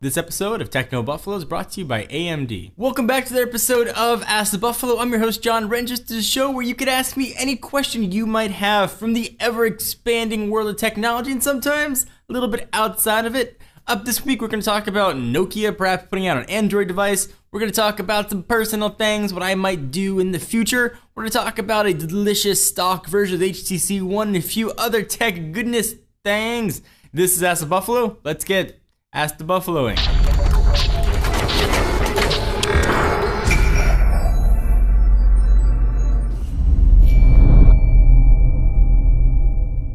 This episode of Techno Buffalo is brought to you by AMD. Welcome back to the episode of Ask the Buffalo. I'm your host, John Wren. Just a show where you could ask me any question you might have from the ever-expanding world of technology and sometimes a little bit outside of it. Up this week, we're going to talk about Nokia perhaps putting out an Android device. We're going to talk about some personal things, what I might do in the future. We're going to talk about a delicious stock version of the HTC One and a few other tech goodness things. This is Ask the Buffalo. Let's get Ask the Buffaloing.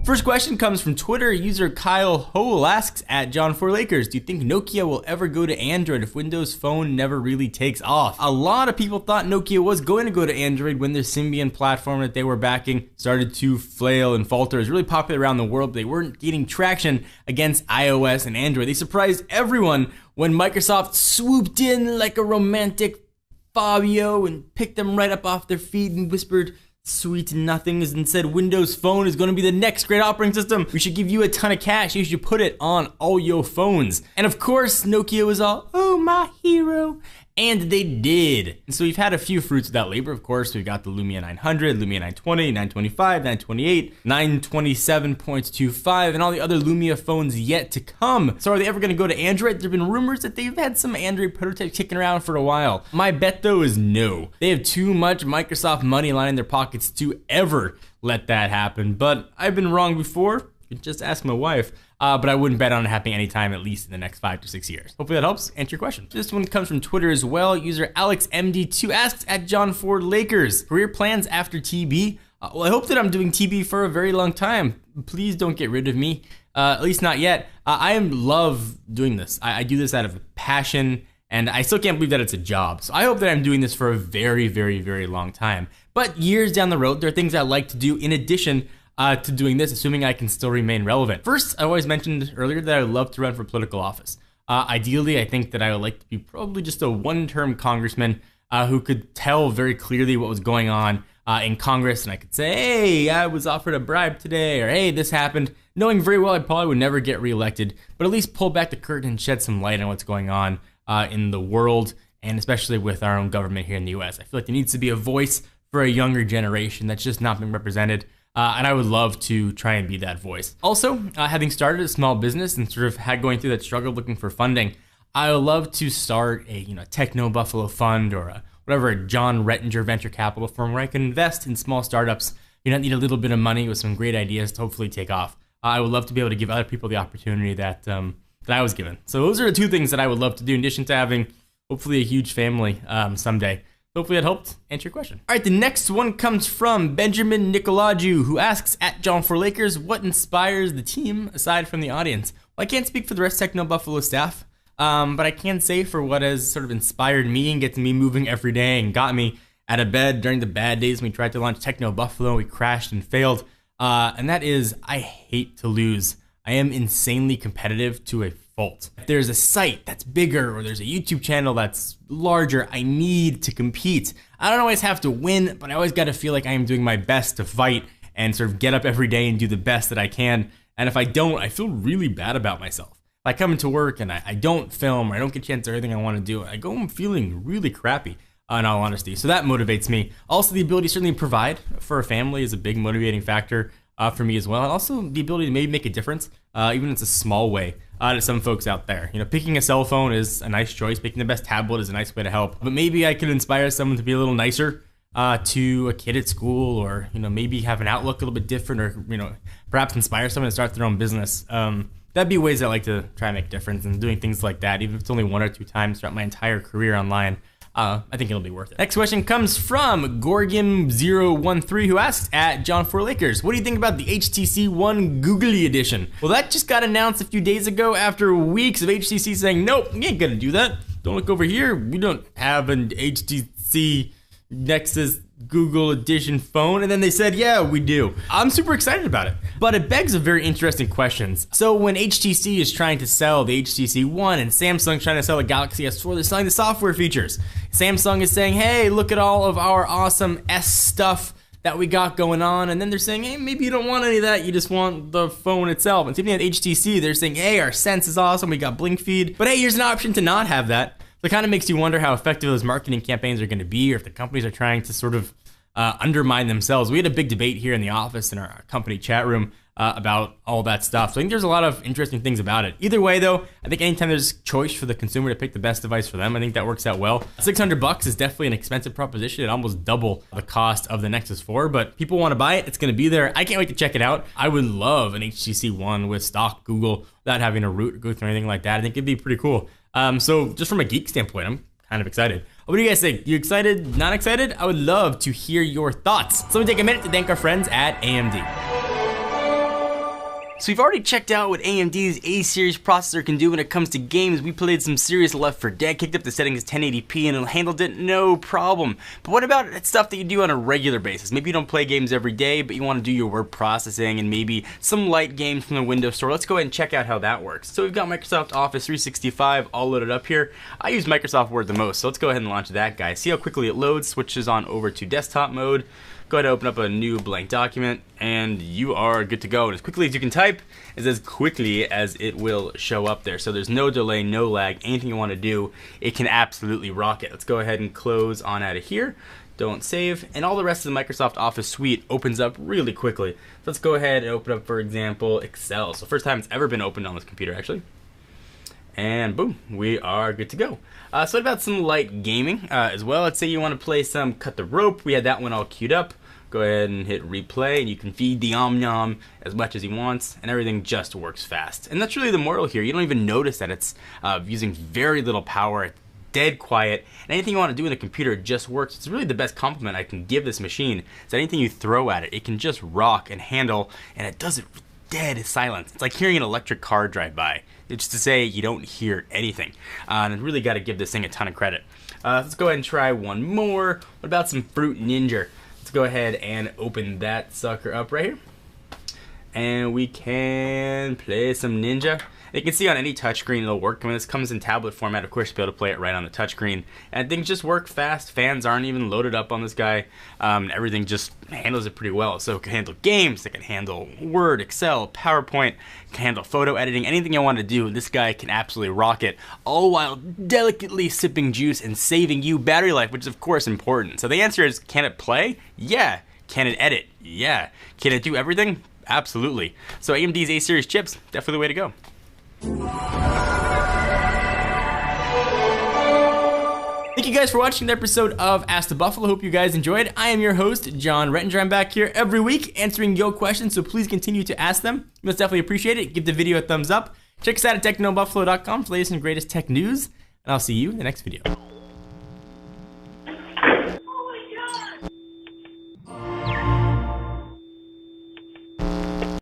First question comes from Twitter. User Kyle Hole asks, at John4Lakers, do you think Nokia will ever go to Android if Windows Phone never really takes off? A lot of people thought Nokia was going to go to Android when their Symbian platform that they were backing started to flail and falter. It was really popular around the world, but they weren't getting traction against iOS and Android. They surprised everyone when Microsoft swooped in like a romantic Fabio and picked them right up off their feet and whispered sweet nothings and said Windows Phone is going to be the next great operating system. We should give you a ton of cash. You should put it on all your phones. And of course, Nokia was all, oh, my hero. And they did. And so we've had a few fruits of that labor. Of course, we've got the Lumia 900, Lumia 920, 925, 928, 927.25, and all the other Lumia phones yet to come. So are they ever going to go to Android? There have been rumors that they've had some Android prototypes kicking around for a while. My bet, though, is no. They have too much Microsoft money lying in their pockets to ever let that happen. But I've been wrong before. You can just ask my wife. But I wouldn't bet on it happening anytime, at least in the next 5 to 6 years. Hopefully that helps answer your question. This one comes from Twitter as well. User AlexMD2 asks, at John4Lakers, career plans after TB? Well, I hope that I'm doing TB for a very long time. Please don't get rid of me, at least not yet. I love doing this. I do this out of passion, and I still can't believe that it's a job. So I hope that I'm doing this for a very, very, very long time. But years down the road, there are things I like to do in addition to doing this, assuming I can still remain relevant. First, I always mentioned earlier that I would love to run for political office. Ideally, I think that I would like to be probably just a one-term congressman who could tell very clearly what was going on in Congress, and I could say, hey, I was offered a bribe today, or hey, this happened, knowing very well I probably would never get reelected, but at least pull back the curtain and shed some light on what's going on in the world, and especially with our own government here in the US. I feel like there needs to be a voice for a younger generation that's just not been represented. And I would love to try and be that voice. Also, having started a small business and sort of going through that struggle looking for funding, I would love to start a Techno Buffalo fund or a John Rettinger venture capital firm where I can invest in small startups. Need a little bit of money with some great ideas to hopefully take off. I would love to be able to give other people the opportunity that I was given. So those are the two things that I would love to do in addition to having hopefully a huge family someday. Hopefully that helped answer your question. All right, the next one comes from Benjamin Nicolaju, who asks, at John4Lakers, what inspires the team aside from the audience? Well, I can't speak for the rest of Techno Buffalo staff, but I can say for what has sort of inspired me and gets me moving every day and got me out of bed during the bad days when we tried to launch Techno Buffalo, we crashed and failed, and that is, I hate to lose. I am insanely competitive to a fault. If there's a site that's bigger or there's a YouTube channel that's larger, I need to compete. I don't always have to win, but I always got to feel like I am doing my best to fight and sort of get up every day and do the best that I can. And if I don't, I feel really bad about myself. If I come into work and I don't film or I don't get a chance to do everything I want to do, I go home feeling really crappy, in all honesty. So that motivates me. Also, the ability to certainly provide for a family is a big motivating factor for me as well. And also the ability to maybe make a difference, even if it's a small way, to some folks out there. Picking a cell phone is a nice choice. Picking the best tablet is a nice way to help. But maybe I could inspire someone to be a little nicer to a kid at school, or maybe have an outlook a little bit different, or perhaps inspire someone to start their own business. That'd be ways I like to try and make a difference, and doing things like that, even if it's only 1 or 2 times throughout my entire career online. I think it'll be worth it. Next question comes from Gorgim013, who asks, at John4Lakers, what do you think about the HTC One Googly Edition? Well, that just got announced a few days ago after weeks of HTC saying, nope, you ain't gonna do that. Don't look over here. We don't have an HTC Nexus Google Edition phone. And then they said, yeah, we do. I'm super excited about it. But it begs a very interesting questions. So when HTC is trying to sell the HTC One and Samsung's trying to sell the Galaxy S4, they're selling the software features. Samsung is saying, hey, look at all of our awesome S stuff that we got going on, and then they're saying, hey, maybe you don't want any of that, you just want the phone itself. And same thing with HTC, they're saying, hey, our Sense is awesome, we got blink feed, but hey, here's an option to not have that. So it kind of makes you wonder how effective those marketing campaigns are going to be, or if the companies are trying to sort of undermine themselves. We had a big debate here in the office in our company chat room about all that stuff. So I think there's a lot of interesting things about it. Either way though, I think anytime there's choice for the consumer to pick the best device for them, I think that works out well. $600 is definitely an expensive proposition. It almost double the cost of the Nexus 4, but people want to buy it. It's going to be there. I can't wait to check it out. I would love an HTC One with stock Google without having a root or anything like that. I think it'd be pretty cool. So just from a geek standpoint, I'm kind of excited. What do you guys think? You excited? Not excited? I would love to hear your thoughts. So let me take a minute to thank our friends at AMD. So we've already checked out what AMD's A-series processor can do when it comes to games. We played some serious Left 4 Dead, kicked up the settings 1080p, and it handled it no problem. But what about stuff that you do on a regular basis? Maybe you don't play games every day, but you want to do your word processing and maybe some light games from the Windows Store. Let's go ahead and check out how that works. So we've got Microsoft Office 365 all loaded up here. I use Microsoft Word the most, so let's go ahead and launch that guy. See how quickly it loads, switches on over to desktop mode. Go ahead and open up a new blank document, and you are good to go. And as quickly as you can type is as quickly as it will show up there. So there's no delay, no lag, anything you want to do, it can absolutely rock it. Let's go ahead and close on out of here. Don't save, and all the rest of the Microsoft Office suite opens up really quickly. So let's go ahead and open up, for example, Excel. So first time it's ever been opened on this computer, actually. And boom, we are good to go. So what about some light gaming as well? Let's say you want to play some Cut the Rope. We had that one all queued up. Go ahead and hit replay, and you can feed the Om-Nom as much as he wants, and everything just works fast. And that's really the moral here. You don't even notice that it's using very little power, it's dead quiet, and anything you want to do in the computer just works. It's really the best compliment I can give this machine, is that anything you throw at it, it can just rock and handle, and it does it with dead silence. It's like hearing an electric car drive by. It's just to say you don't hear anything. And I really got to give this thing a ton of credit. Let's go ahead and try one more. What about some Fruit Ninja? Let's go ahead and open that sucker up right here. And we can play some Ninja. You can see on any touchscreen it'll work. I mean, this comes in tablet format, of course, you'll be able to play it right on the touchscreen. And things just work fast. Fans aren't even loaded up on this guy. Everything just handles it pretty well. So it can handle games, it can handle Word, Excel, PowerPoint, it can handle photo editing, anything you want to do, this guy can absolutely rock it, all while delicately sipping juice and saving you battery life, which is of course important. So the answer is, can it play? Yeah. Can it edit? Yeah. Can it do everything? Absolutely. So AMD's A-series chips, definitely the way to go. Thank you guys for watching the episode of Ask the Buffalo. Hope you guys enjoyed. I am your host, John Rettinger. I'm back here every week answering your questions, so please continue to ask them. We most definitely appreciate it. Give the video a thumbs up. Check us out at technobuffalo.com for the latest and greatest tech news, and I'll see you in the next video.